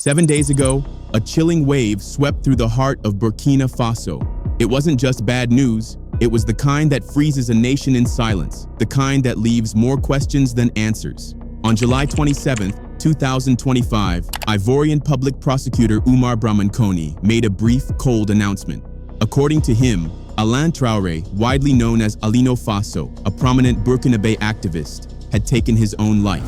7 days ago, a chilling wave swept through the heart of Burkina Faso. It wasn't just bad news, it was the kind that freezes a nation in silence, the kind that leaves more questions than answers. On July 27, 2025, Ivorian public prosecutor Oumar Brahmankoni made a brief, cold announcement. According to him, Alain Traoré, widely known as Alino Faso, a prominent Burkinabe activist, had taken his own life.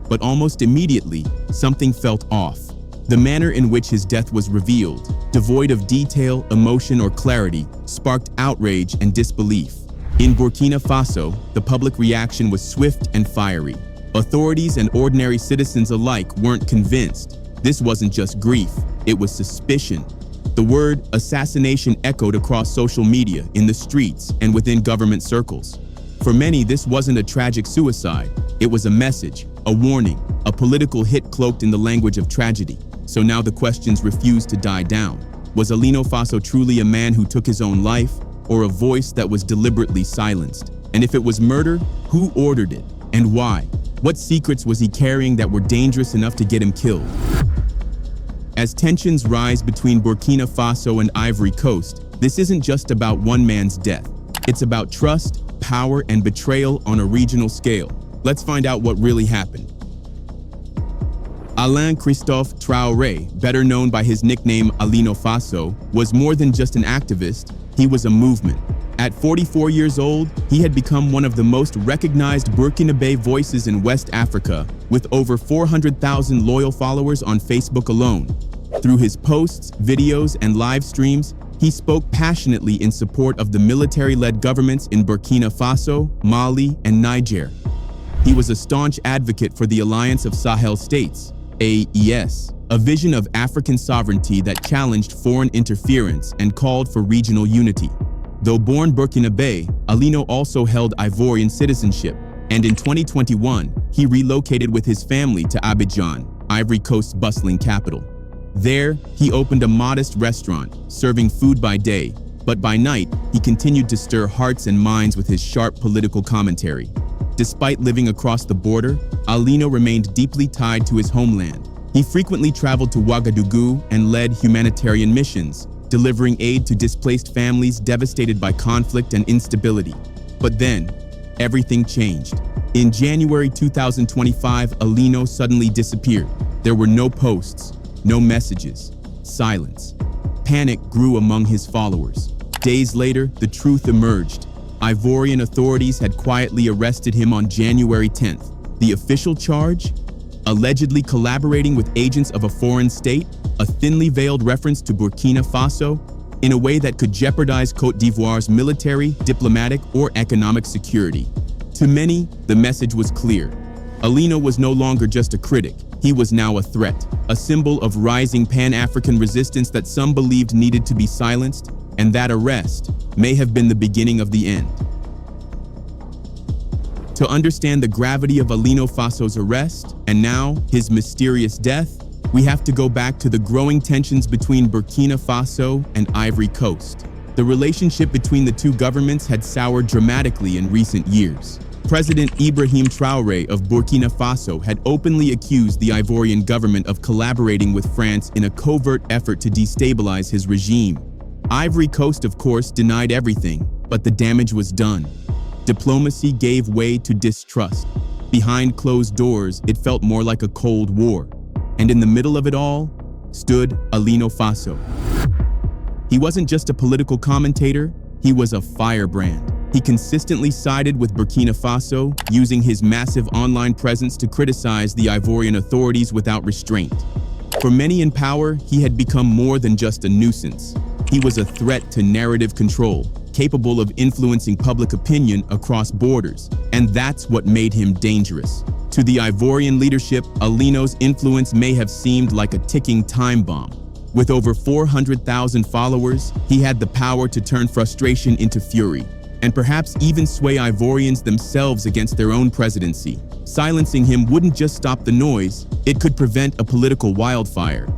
But almost immediately, something felt off. The manner in which his death was revealed, devoid of detail, emotion, or clarity, sparked outrage and disbelief. In Burkina Faso, the public reaction was swift and fiery. Authorities and ordinary citizens alike weren't convinced. This wasn't just grief, it was suspicion. The word assassination echoed across social media, in the streets, and within government circles. For many, this wasn't a tragic suicide. It was a message, a warning, a political hit cloaked in the language of tragedy. So now the questions refused to die down. Was Alino Faso truly a man who took his own life, or a voice that was deliberately silenced? And if it was murder, who ordered it, and why? What secrets was he carrying that were dangerous enough to get him killed? As tensions rise between Burkina Faso and Ivory Coast, this isn't just about one man's death. It's about trust, power, and betrayal on a regional scale. Let's find out what really happened. Alain Christophe Traoré, better known by his nickname Alino Faso, was more than just an activist, he was a movement. At 44 years old, he had become one of the most recognized Burkinabe voices in West Africa, with over 400,000 loyal followers on Facebook alone. Through his posts, videos, and live streams, he spoke passionately in support of the military-led governments in Burkina Faso, Mali, and Niger. He was a staunch advocate for the Alliance of Sahel States, AES, a vision of African sovereignty that challenged foreign interference and called for regional unity. Though born Burkinabe, Alino also held Ivorian citizenship, and in 2021, he relocated with his family to Abidjan, Ivory Coast's bustling capital. There, he opened a modest restaurant, serving food by day, but by night, he continued to stir hearts and minds with his sharp political commentary. Despite living across the border, Alino remained deeply tied to his homeland. He frequently traveled to Ouagadougou and led humanitarian missions, delivering aid to displaced families devastated by conflict and instability. But then, everything changed. In January 2025, Alino suddenly disappeared. There were no posts, no messages, silence. Panic grew among his followers. Days later, the truth emerged. Ivorian authorities had quietly arrested him on January 10th. The official charge? Allegedly collaborating with agents of a foreign state, a thinly veiled reference to Burkina Faso, in a way that could jeopardize Côte d'Ivoire's military, diplomatic, or economic security. To many, the message was clear. Alino was no longer just a critic. He was now a threat, a symbol of rising Pan-African resistance that some believed needed to be silenced, and that arrest may have been the beginning of the end. To understand the gravity of Alino Faso's arrest, and now his mysterious death, we have to go back to the growing tensions between Burkina Faso and Ivory Coast. The relationship between the two governments had soured dramatically in recent years. President Ibrahim Traoré of Burkina Faso had openly accused the Ivorian government of collaborating with France in a covert effort to destabilize his regime. Ivory Coast, of course, denied everything, but the damage was done. Diplomacy gave way to distrust. Behind closed doors, it felt more like a Cold War. And in the middle of it all stood Alino Faso. He wasn't just a political commentator, he was a firebrand. He consistently sided with Burkina Faso, using his massive online presence to criticize the Ivorian authorities without restraint. For many in power, he had become more than just a nuisance. He was a threat to narrative control, capable of influencing public opinion across borders, and that's what made him dangerous. To the Ivorian leadership, Alino's influence may have seemed like a ticking time bomb. With over 400,000 followers, he had the power to turn frustration into fury, and perhaps even sway Ivorians themselves against their own presidency. Silencing him wouldn't just stop the noise, it could prevent a political wildfire.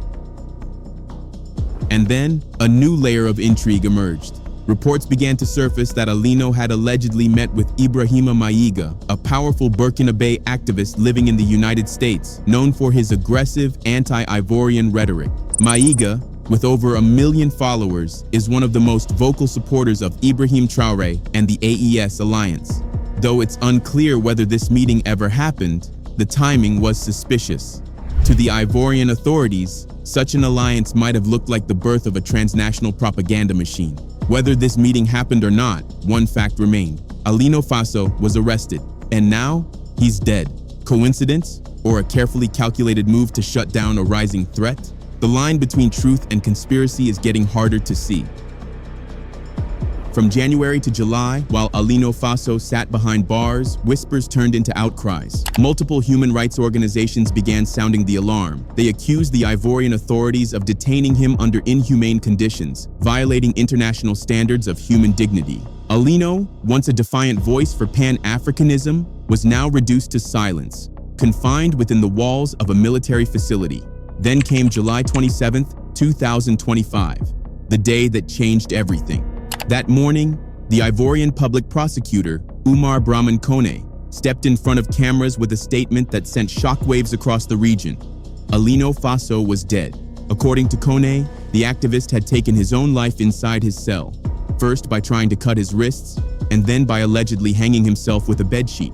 And then, a new layer of intrigue emerged. Reports began to surface that Alino had allegedly met with Ibrahima Mayiga, a powerful Burkina Faso activist living in the United States, known for his aggressive anti-Ivorian rhetoric. Mayiga, with over 1 million followers, is one of the most vocal supporters of Ibrahim Traoré and the AES alliance. Though it's unclear whether this meeting ever happened, the timing was suspicious. To the Ivorian authorities, such an alliance might have looked like the birth of a transnational propaganda machine. Whether this meeting happened or not, one fact remained. Alino Faso was arrested, and now he's dead. Coincidence, or a carefully calculated move to shut down a rising threat? The line between truth and conspiracy is getting harder to see. From January to July, while Alino Faso sat behind bars, whispers turned into outcries. Multiple human rights organizations began sounding the alarm. They accused the Ivorian authorities of detaining him under inhumane conditions, violating international standards of human dignity. Alino, once a defiant voice for Pan-Africanism, was now reduced to silence, confined within the walls of a military facility. Then came July 27, 2025, the day that changed everything. That morning, the Ivorian public prosecutor, Umar Brahman Kone, stepped in front of cameras with a statement that sent shockwaves across the region. Alino Faso was dead. According to Kone, the activist had taken his own life inside his cell, first by trying to cut his wrists, and then by allegedly hanging himself with a bedsheet.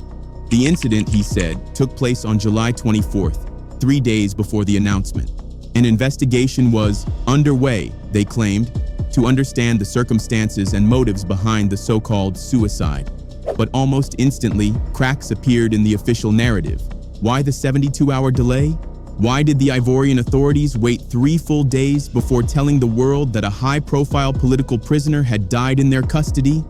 The incident, he said, took place on July 24th, 3 days before the announcement. An investigation was underway, they claimed, to understand the circumstances and motives behind the so-called suicide. But almost instantly, cracks appeared in the official narrative. Why the 72-hour delay? Why did the Ivorian authorities wait 3 full days before telling the world that a high-profile political prisoner had died in their custody?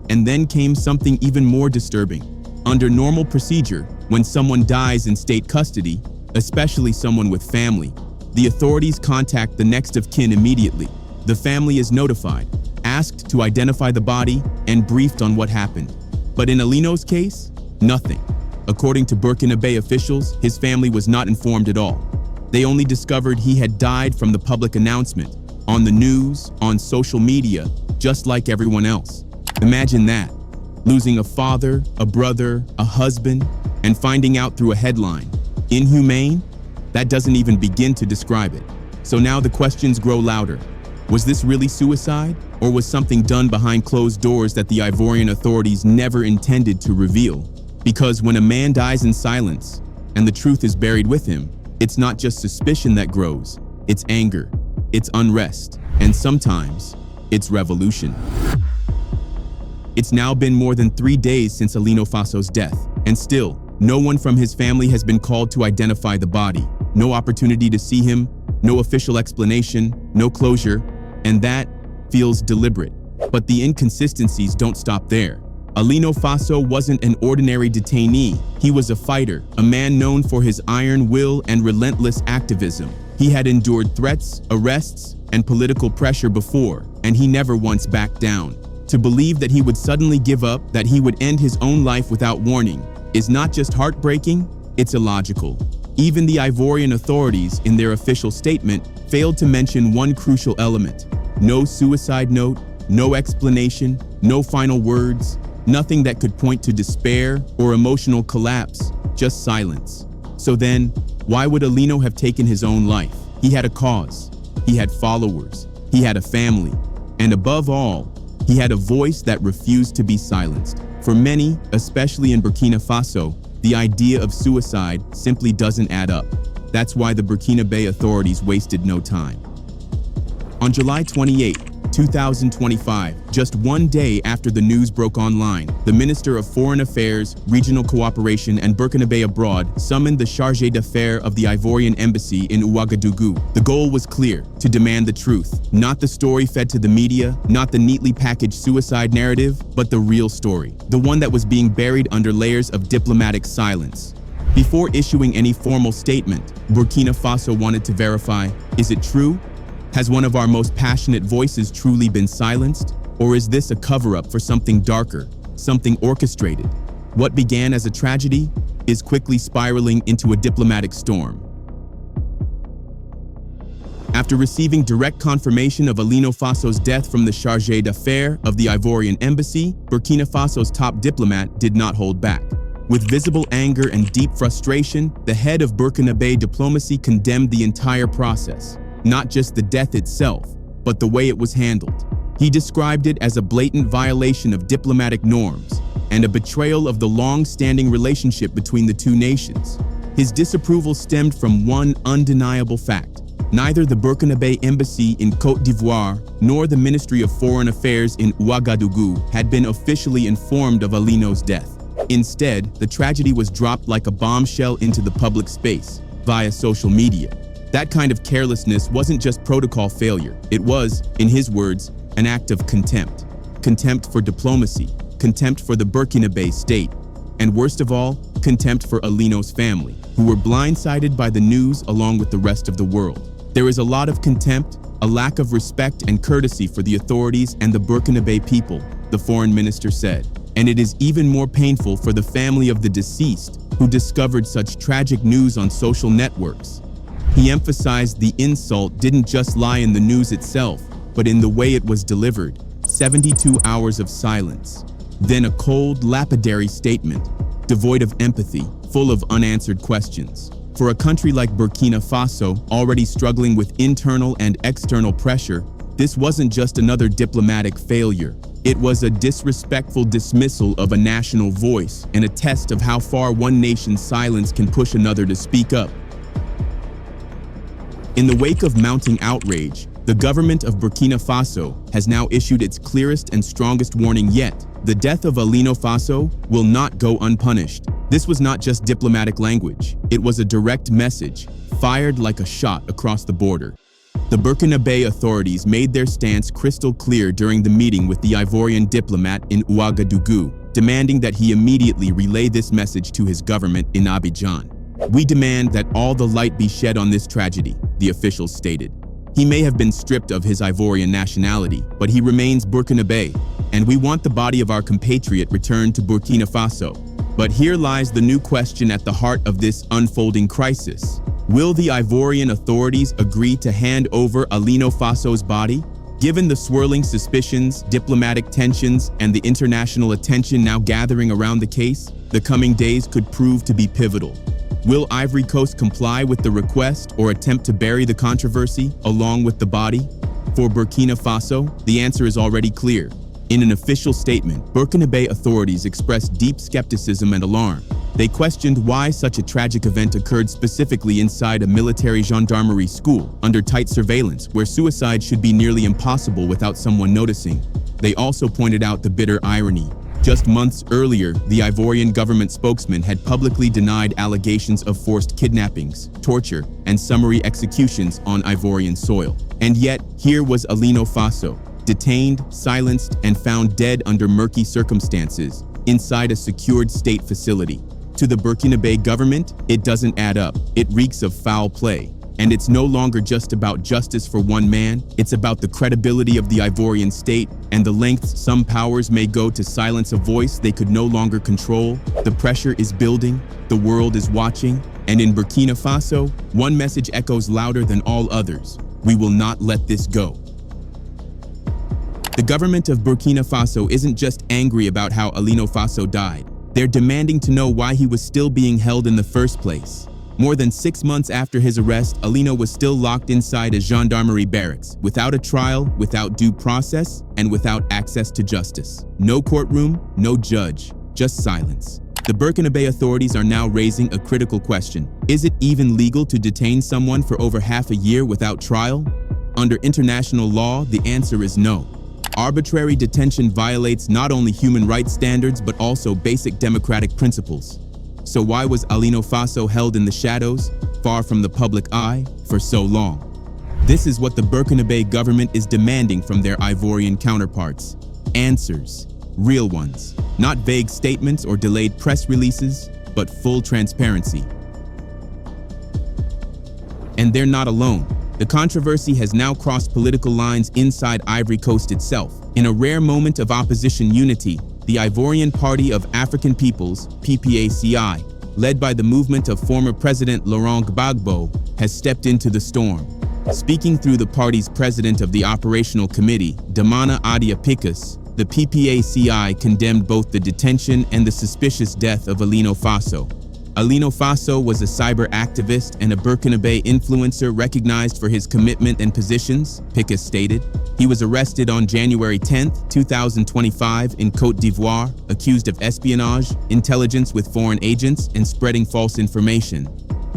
And then came something even more disturbing. Under normal procedure, when someone dies in state custody, especially someone with family, the authorities contact the next of kin immediately. The family is notified, asked to identify the body, and briefed on what happened. But in Alino's case, nothing. According to Burkina Faso officials, his family was not informed at all. They only discovered he had died from the public announcement, on the news, on social media, just like everyone else. Imagine that, losing a father, a brother, a husband, and finding out through a headline. Inhumane? That doesn't even begin to describe it. So now the questions grow louder. Was this really suicide, or was something done behind closed doors that the Ivorian authorities never intended to reveal? Because when a man dies in silence, and the truth is buried with him, it's not just suspicion that grows, it's anger, it's unrest, and sometimes, it's revolution. It's now been more than 3 days since Alino Faso's death, and still, no one from his family has been called to identify the body. No opportunity to see him, no official explanation, no closure, and that feels deliberate. But the inconsistencies don't stop there. Alino Faso wasn't an ordinary detainee. He was a fighter, a man known for his iron will and relentless activism. He had endured threats, arrests, and political pressure before, and he never once backed down. To believe that he would suddenly give up, that he would end his own life without warning, is not just heartbreaking, it's illogical. Even the Ivorian authorities, in their official statement, failed to mention one crucial element. No suicide note, no explanation, no final words, nothing that could point to despair or emotional collapse, just silence. So then, why would Alino have taken his own life? He had a cause, he had followers, he had a family, and above all, he had a voice that refused to be silenced. For many, especially in Burkina Faso, the idea of suicide simply doesn't add up. That's why the Burkina Faso authorities wasted no time. On July 28, 2025, just 1 day after the news broke online, the Minister of Foreign Affairs, Regional Cooperation, and Burkina Faso Abroad summoned the Chargé d'Affaires of the Ivorian Embassy in Ouagadougou. The goal was clear: to demand the truth. Not the story fed to the media, not the neatly packaged suicide narrative, but the real story. The one that was being buried under layers of diplomatic silence. Before issuing any formal statement, Burkina Faso wanted to verify, is it true? Has one of our most passionate voices truly been silenced? Or is this a cover-up for something darker, something orchestrated? What began as a tragedy is quickly spiraling into a diplomatic storm. After receiving direct confirmation of Alino Faso's death from the chargé d'affaires of the Ivorian embassy, Burkina Faso's top diplomat did not hold back. With visible anger and deep frustration, the head of Burkinabe diplomacy condemned the entire process, not just the death itself, but the way it was handled. He described it as a blatant violation of diplomatic norms and a betrayal of the long-standing relationship between the two nations. His disapproval stemmed from one undeniable fact. Neither the Burkinabe embassy in Côte d'Ivoire nor the Ministry of Foreign Affairs in Ouagadougou had been officially informed of Alino's death. Instead, the tragedy was dropped like a bombshell into the public space, via social media. That kind of carelessness wasn't just protocol failure. It was, in his words, an act of contempt. Contempt for diplomacy, contempt for the Burkinabe state, and worst of all, contempt for Alino's family, who were blindsided by the news along with the rest of the world. There is a lot of contempt, a lack of respect and courtesy for the authorities and the Burkinabe people, the foreign minister said. And it is even more painful for the family of the deceased, who discovered such tragic news on social networks. He emphasized the insult didn't just lie in the news itself, but in the way it was delivered. 72 hours of silence. Then a cold, lapidary statement, devoid of empathy, full of unanswered questions. For a country like Burkina Faso, already struggling with internal and external pressure, this wasn't just another diplomatic failure. It was a disrespectful dismissal of a national voice and a test of how far one nation's silence can push another to speak up. In the wake of mounting outrage, the government of Burkina Faso has now issued its clearest and strongest warning yet. The death of Alino Faso will not go unpunished. This was not just diplomatic language. It was a direct message, fired like a shot across the border. The Burkinabe authorities made their stance crystal clear during the meeting with the Ivorian diplomat in Ouagadougou, demanding that he immediately relay this message to his government in Abidjan. "We demand that all the light be shed on this tragedy," the officials stated. "He may have been stripped of his Ivorian nationality, but he remains Burkinabe, and we want the body of our compatriot returned to Burkina Faso." But here lies the new question at the heart of this unfolding crisis. Will the Ivorian authorities agree to hand over Alino Faso's body? Given the swirling suspicions, diplomatic tensions, and the international attention now gathering around the case, the coming days could prove to be pivotal. Will Ivory Coast comply with the request or attempt to bury the controversy along with the body? For Burkina Faso, the answer is already clear. In an official statement, Burkinabe authorities expressed deep skepticism and alarm. They questioned why such a tragic event occurred specifically inside a military gendarmerie school, under tight surveillance, where suicide should be nearly impossible without someone noticing. They also pointed out the bitter irony. Just months earlier, the Ivorian government spokesman had publicly denied allegations of forced kidnappings, torture, and summary executions on Ivorian soil. And yet, here was Alino Faso, detained, silenced, and found dead under murky circumstances inside a secured state facility. To the Burkinabe government, it doesn't add up. It reeks of foul play. And it's no longer just about justice for one man, it's about the credibility of the Ivorian state and the lengths some powers may go to silence a voice they could no longer control. The pressure is building, the world is watching, and in Burkina Faso, one message echoes louder than all others: we will not let this go. The government of Burkina Faso isn't just angry about how Alino Faso died. They're demanding to know why he was still being held in the first place. More than 6 months after his arrest, Alino was still locked inside a gendarmerie barracks, without a trial, without due process, and without access to justice. No courtroom, no judge, just silence. The Burkinabe authorities are now raising a critical question. Is it even legal to detain someone for over half a year without trial? Under international law, the answer is no. Arbitrary detention violates not only human rights standards but also basic democratic principles. So why was Alino Faso held in the shadows, far from the public eye, for so long? This is what the Burkinabe government is demanding from their Ivorian counterparts. Answers. Real ones. Not vague statements or delayed press releases, but full transparency. And they're not alone. The controversy has now crossed political lines inside Ivory Coast itself. In a rare moment of opposition unity, the Ivorian Party of African Peoples, PPACI, led by the movement of former President Laurent Gbagbo, has stepped into the storm. Speaking through the party's president of the operational committee, Damana Adia Picus, the PPACI condemned both the detention and the suspicious death of Alino Faso. Alino Faso was a cyber activist and a Burkina Faso influencer recognized for his commitment and positions, Picus stated. He was arrested on January 10, 2025 in Côte d'Ivoire, accused of espionage, intelligence with foreign agents, and spreading false information.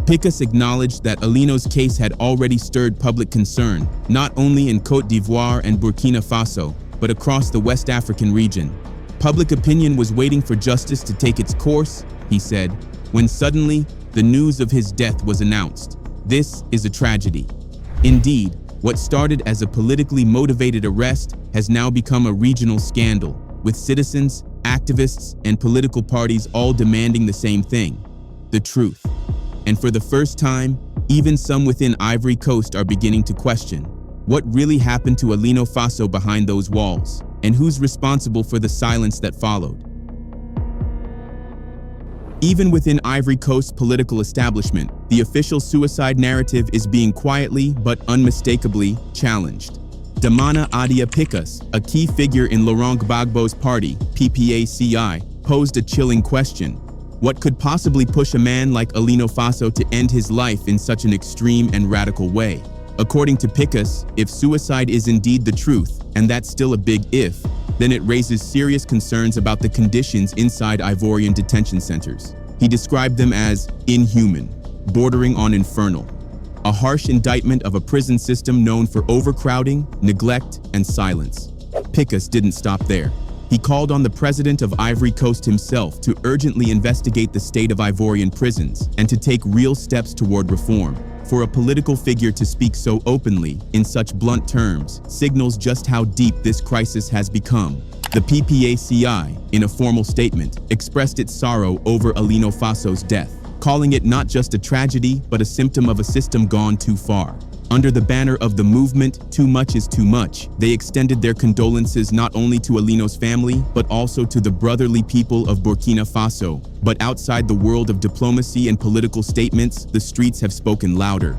Picus acknowledged that Alino's case had already stirred public concern, not only in Côte d'Ivoire and Burkina Faso, but across the West African region. Public opinion was waiting for justice to take its course, he said, when suddenly the news of his death was announced. This is a tragedy. Indeed, what started as a politically motivated arrest has now become a regional scandal, with citizens, activists, and political parties all demanding the same thing: the truth. And for the first time, even some within Ivory Coast are beginning to question what really happened to Alino Faso behind those walls, and who's responsible for the silence that followed. Even within Ivory Coast's political establishment, the official suicide narrative is being quietly but unmistakably challenged. Damana Adia Picus, a key figure in Laurent Gbagbo's party, PPACI, posed a chilling question. What could possibly push a man like Alino Faso to end his life in such an extreme and radical way? According to Picus, if suicide is indeed the truth, and that's still a big if, then it raises serious concerns about the conditions inside Ivorian detention centers. He described them as inhuman, bordering on infernal, a harsh indictment of a prison system known for overcrowding, neglect, and silence. Picus didn't stop there. He called on the president of Ivory Coast himself to urgently investigate the state of Ivorian prisons and to take real steps toward reform. For a political figure to speak so openly, in such blunt terms, signals just how deep this crisis has become. The PPACI, in a formal statement, expressed its sorrow over Alino Faso's death, calling it not just a tragedy, but a symptom of a system gone too far. Under the banner of the movement, Too Much is Too Much, they extended their condolences not only to Alino's family, but also to the brotherly people of Burkina Faso. But outside the world of diplomacy and political statements, the streets have spoken louder.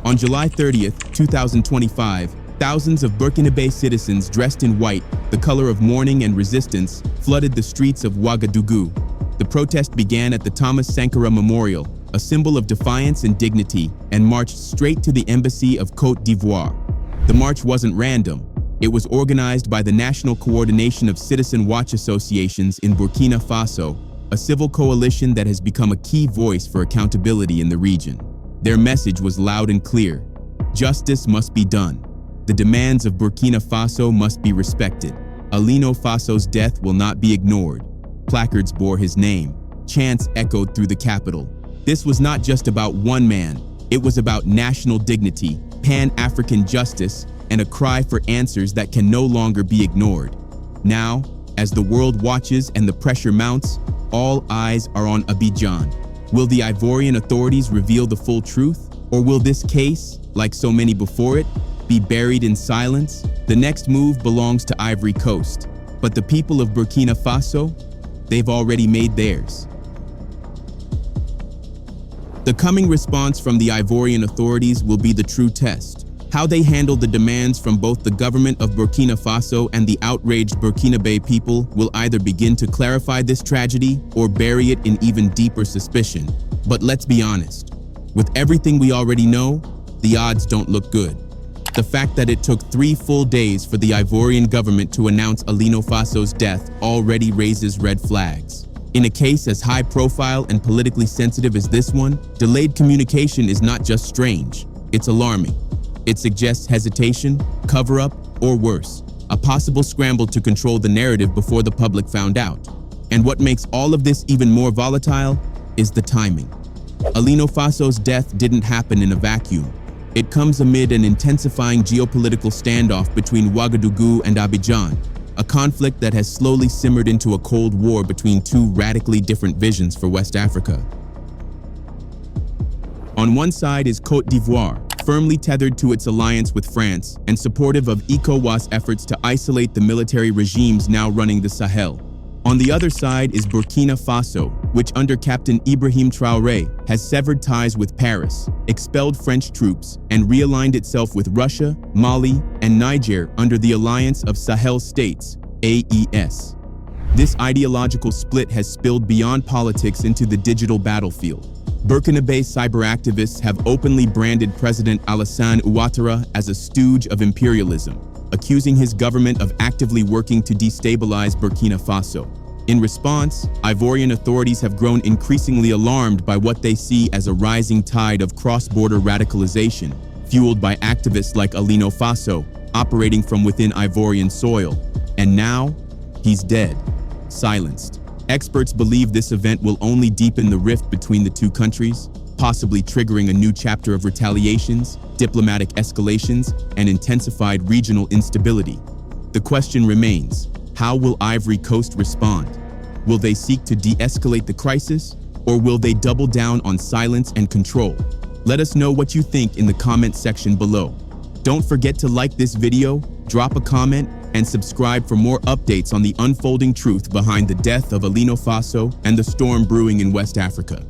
On July 30th, 2025, thousands of Burkina Faso citizens dressed in white, the color of mourning and resistance, flooded the streets of Ouagadougou. The protest began at the Thomas Sankara Memorial, a symbol of defiance and dignity, and marched straight to the embassy of Côte d'Ivoire. The march wasn't random. It was organized by the National Coordination of Citizen Watch Associations in Burkina Faso, a civil coalition that has become a key voice for accountability in the region. Their message was loud and clear: justice must be done. The demands of Burkina Faso must be respected. Alino Faso's death will not be ignored. Placards bore his name. Chants echoed through the capital. This was not just about one man. It was about national dignity, Pan-African justice, and a cry for answers that can no longer be ignored. Now, as the world watches and the pressure mounts, all eyes are on Abidjan. Will the Ivorian authorities reveal the full truth? Or will this case, like so many before it, be buried in silence? The next move belongs to Ivory Coast, but the people of Burkina Faso, they've already made theirs. The coming response from the Ivorian authorities will be the true test. How they handle the demands from both the government of Burkina Faso and the outraged Burkina Faso people will either begin to clarify this tragedy or bury it in even deeper suspicion. But let's be honest, with everything we already know, the odds don't look good. The fact that it took 3 full days for the Ivorian government to announce Alino Faso's death already raises red flags. In a case as high profile and politically sensitive as this one, delayed communication is not just strange, it's alarming. It suggests hesitation, cover-up, or worse, a possible scramble to control the narrative before the public found out. And what makes all of this even more volatile is the timing. Alino Faso's death didn't happen in a vacuum. It comes amid an intensifying geopolitical standoff between Ouagadougou and Abidjan, a conflict that has slowly simmered into a cold war between two radically different visions for West Africa. On one side is Côte d'Ivoire, firmly tethered to its alliance with France and supportive of ECOWAS efforts to isolate the military regimes now running the Sahel. On the other side is Burkina Faso, which under Captain Ibrahim Traoré has severed ties with Paris, expelled French troops, and realigned itself with Russia, Mali, and Niger under the Alliance of Sahel States, AES. This ideological split has spilled beyond politics into the digital battlefield. Burkinabe cyber activists have openly branded President Alassane Ouattara as a stooge of imperialism, accusing his government of actively working to destabilize Burkina Faso. In response, Ivorian authorities have grown increasingly alarmed by what they see as a rising tide of cross-border radicalization, fueled by activists like Alino Faso, operating from within Ivorian soil. And now, he's dead, silenced. Experts believe this event will only deepen the rift between the two countries, possibly triggering a new chapter of retaliations, diplomatic escalations, and intensified regional instability. The question remains, how will Ivory Coast respond? Will they seek to de-escalate the crisis, or will they double down on silence and control? Let us know what you think in the comment section below. Don't forget to like this video, drop a comment, and subscribe for more updates on the unfolding truth behind the death of Alino Faso and the storm brewing in West Africa.